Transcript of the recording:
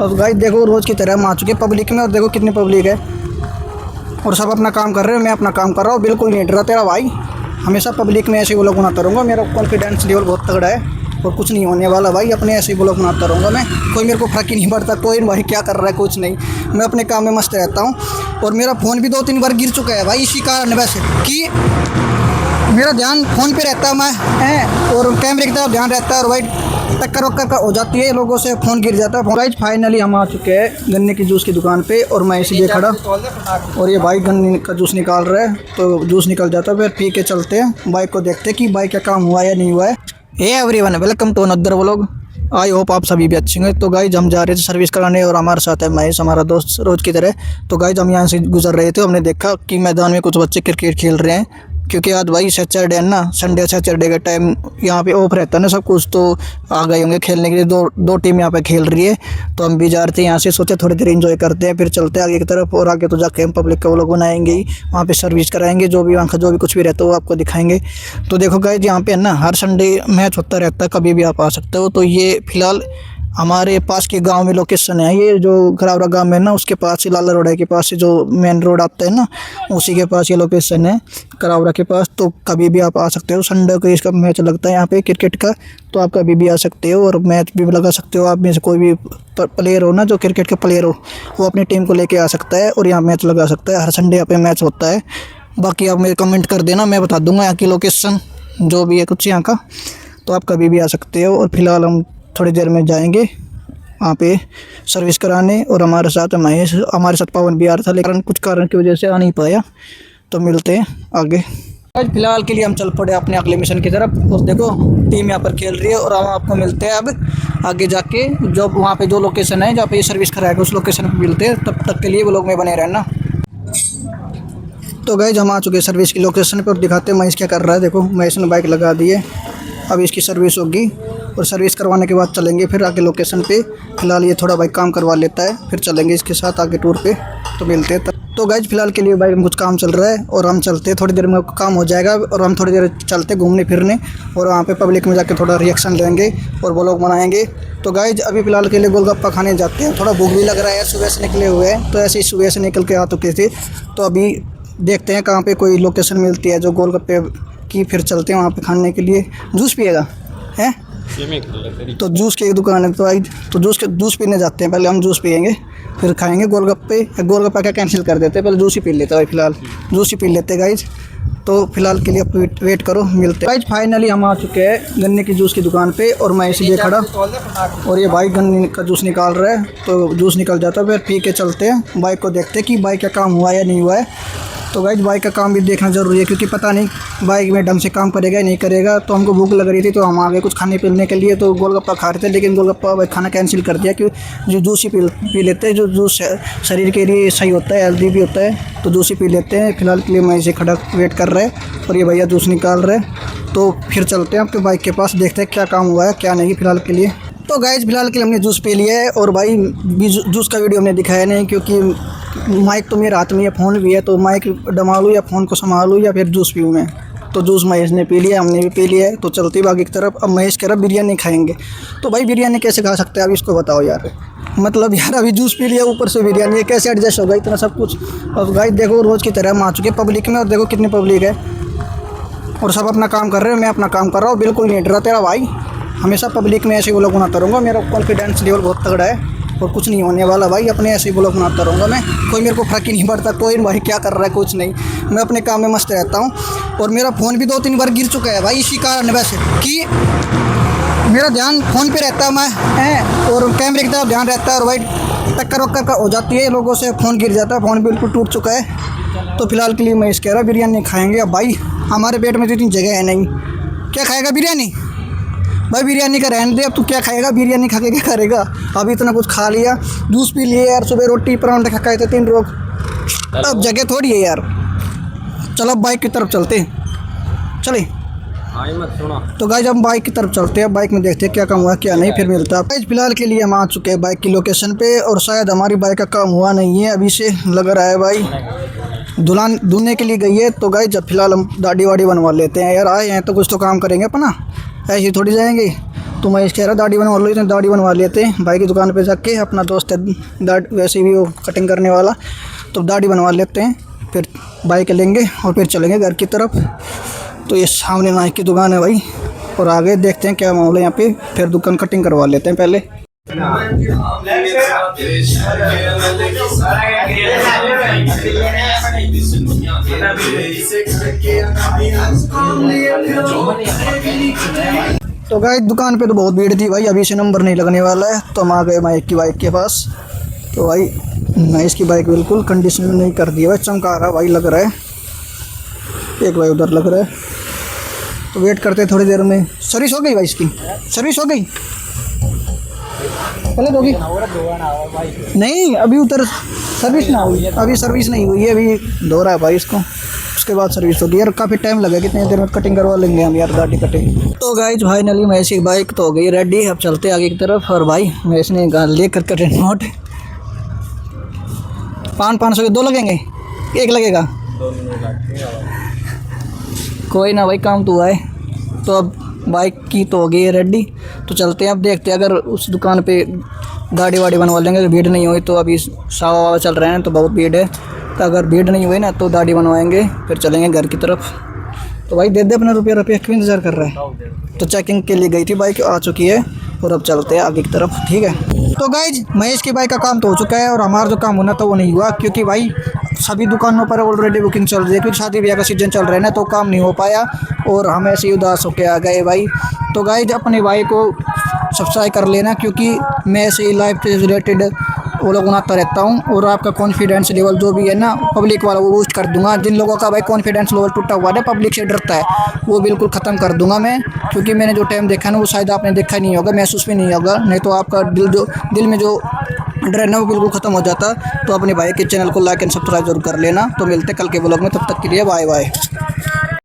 अब गाइस देखो रोज़ की तरह हम आ चुके पब्लिक में और देखो कितनी पब्लिक है और सब अपना काम कर रहे हो। मैं अपना काम कर रहा हूँ, बिल्कुल नहीं डरा तेरा भाई। हमेशा पब्लिक में ऐसे ही व्लॉग बनाता रहूँगा। मेरा कॉन्फिडेंस लेवल बहुत तगड़ा है और कुछ नहीं होने वाला भाई। अपने ऐसे ही व्लॉग बनाता रहूँगा मैं। कोई मेरे को फर्क ही नहीं पड़ता, कोई भाई क्या कर रहा है कुछ नहीं। मैं अपने काम में मस्त रहता हूँ और मेरा फ़ोन भी 2-3 बार गिर चुका है भाई इसी कारण वैसे कि मेरा ध्यान फ़ोन पे रहता है मैं और कैमरे की तरफ ध्यान रहता है और भाई टक्कर वक्कर का हो जाती है, लोगों से फ़ोन गिर जाता है। गाइस फाइनली हम आ चुके हैं गन्ने की जूस की दुकान पे और मैं इसलिए खड़ा और ये भाई गन्ने का जूस निकाल रहा है तो जूस निकल जाता है। फिर पी के चलते हैं, बाइक को देखते हैं कि बाइक का काम हुआ या नहीं हुआ है। Hey everyone, welcome to another vlog. I hope आप सभी भी अच्छे होंगे। तो गाइज हम जा रहे थे सर्विस कराने और हमारे साथ है महेश, हमारा दोस्त रोज़ की तरह। तो गाइज हम यहाँ से गुजर रहे थे, हमने देखा कि मैदान में कुछ बच्चे क्रिकेट खेल रहे हैं क्योंकि आज भाई सैटरडे है ना, संडे सैटरडे के टाइम यहाँ पे ऑफ रहता है ना सब कुछ। तो आ गए होंगे खेलने के लिए, दो टीम यहाँ पे खेल रही है। तो हम भी जा रहे थे यहाँ से, सोचे थोड़ी देर एंजॉय करते हैं फिर चलते हैं आगे की तरफ। और आगे तो जाके हम पब्लिक का व्लॉग बनाएंगे ही, वहाँ पे सर्विस कराएंगे, जो भी वहाँ का जो भी कुछ भी रहता है वो आपको दिखाएंगे। तो देखो गाइस यहाँ पे है ना हर संडे मैच होता रहता है, कभी भी आप आ सकते हो। तो ये फिलहाल हमारे पास के गांव में लोकेशन है, ये जो खरावरा गांव है ना उसके पास ही, लाला रोड के पास से जो मेन रोड आता है ना उसी के पास ये लोकेशन है खरावरा के पास। तो कभी भी आप आ सकते हो। संडे को इसका मैच लगता है यहाँ पे क्रिकेट का, तो आप कभी भी आ सकते हो और मैच भी लगा सकते हो। आप में से कोई भी प्लेयर हो ना जो क्रिकेट का प्लेयर हो वो अपनी टीम को लेके आ सकता है और यहाँ मैच लगा सकता है। हर संडे यहाँ पे मैच होता है। बाकी आप मेरे कमेंट कर देना, मैं बता दूँगा यहाँ की लोकेशन जो भी है कुछ यहाँ का, तो आप कभी भी आ सकते हो। और फिलहाल हम थोड़ी देर में जाएंगे वहाँ पे सर्विस कराने और हमारे साथ महेश, हमारे साथ पवन भी आ रहा था लेकिन कुछ कारण की वजह से आ नहीं पाया। तो मिलते हैं आगे। आज फिलहाल के लिए हम चल पड़े अपने अगले मिशन की तरफ। उस देखो टीम यहाँ पर खेल रही है और हम आपको मिलते हैं अब आगे जाके, जो वहाँ पे जो लोकेशन है जहाँ पे ये सर्विस कराएगा उस लोकेशन पर मिलते हैं। तब तक के लिए वो लोग में बने रहना। तो गाइस हम आ चुके हैं सर्विस की लोकेशन पर और दिखाते हैं महेश क्या कर रहा है। देखो महेश ने बाइक लगा दी है, अब इसकी सर्विस होगी और सर्विस करवाने के बाद चलेंगे फिर आगे लोकेशन पे। फिलहाल ये थोड़ा बाइक काम करवा लेता है, फिर चलेंगे इसके साथ आगे टूर पे। तो मिलते हैं तब। तो गाइज फिलहाल के लिए बाइक में कुछ काम चल रहा है और हम चलते हैं, थोड़ी देर में काम हो जाएगा और हम थोड़ी देर चलते घूमने फिरने और वहाँ पे पब्लिक में जाके थोड़ा रिएक्शन लेंगे और व्लॉग बनाएंगे। तो गाइज अभी फिलहाल के लिए गोलगप्पा खाने जाते हैं, थोड़ा भूख भी लग रहा है, सुबह से निकले हुए हैं। तो ऐसे ही सुबह से निकल के आ चुके थे, तो अभी देखते हैं कहाँ पर कोई लोकेशन मिलती है जो गोलगप्पे की, फिर चलते हैं वहाँ पर खाने के लिए। जूस पिएगा है तो जूस की दुकान है, तो जूस पीने जाते हैं। पहले हम जूस पियेंगे फिर खाएंगे गोलगप्पे। गोलगप्पा क्या कैंसिल कर देते हैं, पहले जूस ही पी लेते हैं भाई। फिलहाल जूस ही पी लेते हैं गाइज। तो फिलहाल के लिए आप वेट करो, मिलते हैं गाइज। फाइनली हम आ चुके हैं गन्ने की जूस की दुकान पे और मैं इसलिए खड़ा और ये भाई गन्ने का जूस निकाल रहा है तो जूस निकल जाता है। फिर पी के चलते हैं, बाइक को देखते हैं कि बाइक का काम हुआ या नहीं हुआ है। तो गाइज बाइक का काम भी देखना ज़रूरी है क्योंकि पता नहीं बाइक में ढंग से काम करेगा या नहीं करेगा। तो हमको भूख लग रही थी तो हम आ गए कुछ खाने पीने के लिए, तो गोलगप्पा खा रहे थे लेकिन गोलगप्पा भाई खाना कैंसिल कर दिया क्योंकि जो जूस ही पी लेते हैं, जो जूस शरीर के लिए सही होता है, हेल्दी भी होता है, तो जूस ही पी लेते हैं। फिलहाल के लिए मैं इसे खड़ा वेट कर रहा है और ये भैया जूस निकाल रहे हैं। तो फिर चलते हैं आपके बाइक के पास, देखते हैं क्या काम हुआ है क्या नहीं फिलहाल के लिए। तो गाइज फिलहाल के लिए हमने जूस पी लिया है और भाई जूस का वीडियो हमने दिखाया नहीं क्योंकि माइक तो मेरे हाथ में है, फ़ोन भी है, तो माइक डमा या फ़ोन को संभालूँ या फिर जूस पीऊँ मैं। तो जूस महेश ने पी लिया, हमने भी पी लिया है। तो चलती बागी की तरफ। अब महेश कह रहा बिरयानी खाएंगे, तो भाई बिरयानी कैसे खा सकते हैं आप इसको बताओ यार। मतलब यार अभी जूस पी लिया ऊपर से बिरयानी, कैसे एडजस्ट होगा इतना सब कुछ। अब गाइस देखो रोज़ की तरह हम आ चुके पब्लिक में और देखो कितनी पब्लिक है और सब अपना काम कर रहे हो। मैं अपना काम कर रहा हूँ, बिल्कुल नहीं डरा तेरा भाई। हमेशा पब्लिक में ऐसे व्लॉग बनाता रहूँगा। मेरा कॉन्फिडेंस लेवल बहुत तगड़ा है और कुछ नहीं होने वाला भाई। अपने ऐसे ही व्लॉग बनाता रहूँगा मैं। कोई मेरे को फर्क ही नहीं पड़ता, कोई भाई क्या कर रहा है कुछ नहीं। मैं अपने काम में मस्त रहता हूँ और मेरा फ़ोन भी 2-3 बार गिर चुका है भाई इसी कारण वैसे कि मेरा ध्यान फ़ोन पे रहता है मैं और कैमरे की तरफ ध्यान रहता है और भाई टक्कर वक्कर का हो जाती है, लोगों से फ़ोन गिर जाता है, फ़ोन बिल्कुल टूट चुका है। तो फिलहाल के लिए मैं इस कह रहा बिरयानी खाएँगे। अब भाई हमारे पेट में तो इतनी जगह है नहीं, क्या खाएगा बिरयानी भाई। बिरयानी का रहने दे, अब तू क्या खाएगा, बिरयानी खा के क्या करेगा। अभी इतना कुछ खा लिया, जूस पी लिए यार, सुबह रोटी परांठे खा थे 3 रोग, अब जगह थोड़ी है यार। चलो बाइक की तरफ चलते चले। तो गाइज हम बाइक की तरफ चलते हैं, बाइक में देखते हैं क्या काम हुआ क्या नहीं, फिर मिलता है। गाइज फिलहाल के लिए हम आ चुके हैं बाइक की लोकेशन पे और शायद हमारी बाइक का काम हुआ नहीं है, अभी से लग रहा है भाई दुल्हन धुलने के लिए गई है। तो गाइज जब फिलहाल हम दाढ़ी वाड़ी बनवा लेते हैं यार, आए हैं तो कुछ तो काम करेंगे अपना, ऐसे थोड़ी जाएंगे। तो मैं इसके दाढ़ी बनवा लो, दाढ़ी बनवा लेते हैं भाई की दुकान पे जाके। अपना दोस्त है वैसे भी वो कटिंग करने वाला, तो दाढ़ी बनवा लेते हैं, फिर बाइक लेंगे और फिर चलेंगे घर की तरफ। तो ये सामने नाई की दुकान है भाई, और आगे देखते हैं क्या मामला यहाँ पे, फिर दुकान कटिंग करवा लेते हैं पहले। तो गाइस दुकान पे तो बहुत भीड़ थी भाई, अभी से नंबर नहीं लगने वाला है, तो हम आ गए माइक की बाइक के पास। तो भाई नाइस की बाइक बिल्कुल कंडीशन में नहीं कर दी भाई, चमका रहा भाई लग रहा है। एक भाई उधर लग रहा है, तो वेट करते हैं थोड़ी देर में। सर्विस हो गई भाई, इसकी सर्विस हो गई पहले दोगी नहीं, अभी उधर सर्विस ना हुई, अभी सर्विस नहीं हुई है, अभी धो रहा है भाई इसको, उसके बाद सर्विस होगी यार। काफ़ी टाइम लगेगा, कितनी देर में कटिंग करवा लेंगे हम यार, गाड़ी कटिंग। तो गाइस फाइनली महेश की बाइक तो हो गई रेडी, अब चलते आगे की तरफ। और भाई महेश ने ले कर कटे नोट 500 के 2 लगेंगे, 1 लगेगा, कोई ना भाई काम तो आए। तो अब बाइक की तो हो गई है रेडी, तो चलते हैं। अब देखते हैं अगर उस दुकान पे गाड़ी वाड़ी बनवा लेंगे, अगर भीड़ नहीं हुई तो। अभी सावा वावा चल रहे हैं तो बहुत भीड़ है, तो अगर भीड़ नहीं हुई ना तो गाड़ी बनवाएंगे, फिर चलेंगे घर की तरफ। तो भाई दे दे अपना रुपया, क्यों इंतज़ार कर रहा है। तो चेकिंग के लिए गई थी, बाइक आ चुकी है और अब चलते हैं आगे की तरफ, ठीक है। तो गाइज महेश की बाइक का काम तो हो चुका है, और हमारा जो काम होना था वो नहीं हुआ, क्योंकि भाई सभी दुकानों पर ऑलरेडी बुकिंग चल रही है, क्योंकि शादी ब्याह का सीजन चल रहा है ना, तो काम नहीं हो पाया और हम ऐसे ही उदास होकर आ गए भाई। तो गाइज अपने भाई को सब्सक्राइब कर लेना, क्योंकि मैं ऐसे ही लाइफ से रिलेटेड वो लोग बनाता रहता हूँ, और आपका कॉन्फिडेंस लेवल जो भी है ना पब्लिक वाला वो बूस्ट कर दूंगा। जिन लोगों का भाई कॉन्फिडेंस लेवल टूटा हुआ है, पब्लिक से डरता है, वो बिल्कुल ख़त्म कर दूंगा मैं, क्योंकि मैंने जो टाइम देखा ना वो शायद आपने देखा नहीं होगा, महसूस भी नहीं होगा, नहीं तो आपका दिल में जो डर है ना वो बिल्कुल ख़त्म हो जाता। तो अपने भाई के चैनल को लाइक एंड सब्सक्राइब जरूर कर लेना। तो मिलते कल के ब्लॉग में, तब तक के लिए बाय बाय।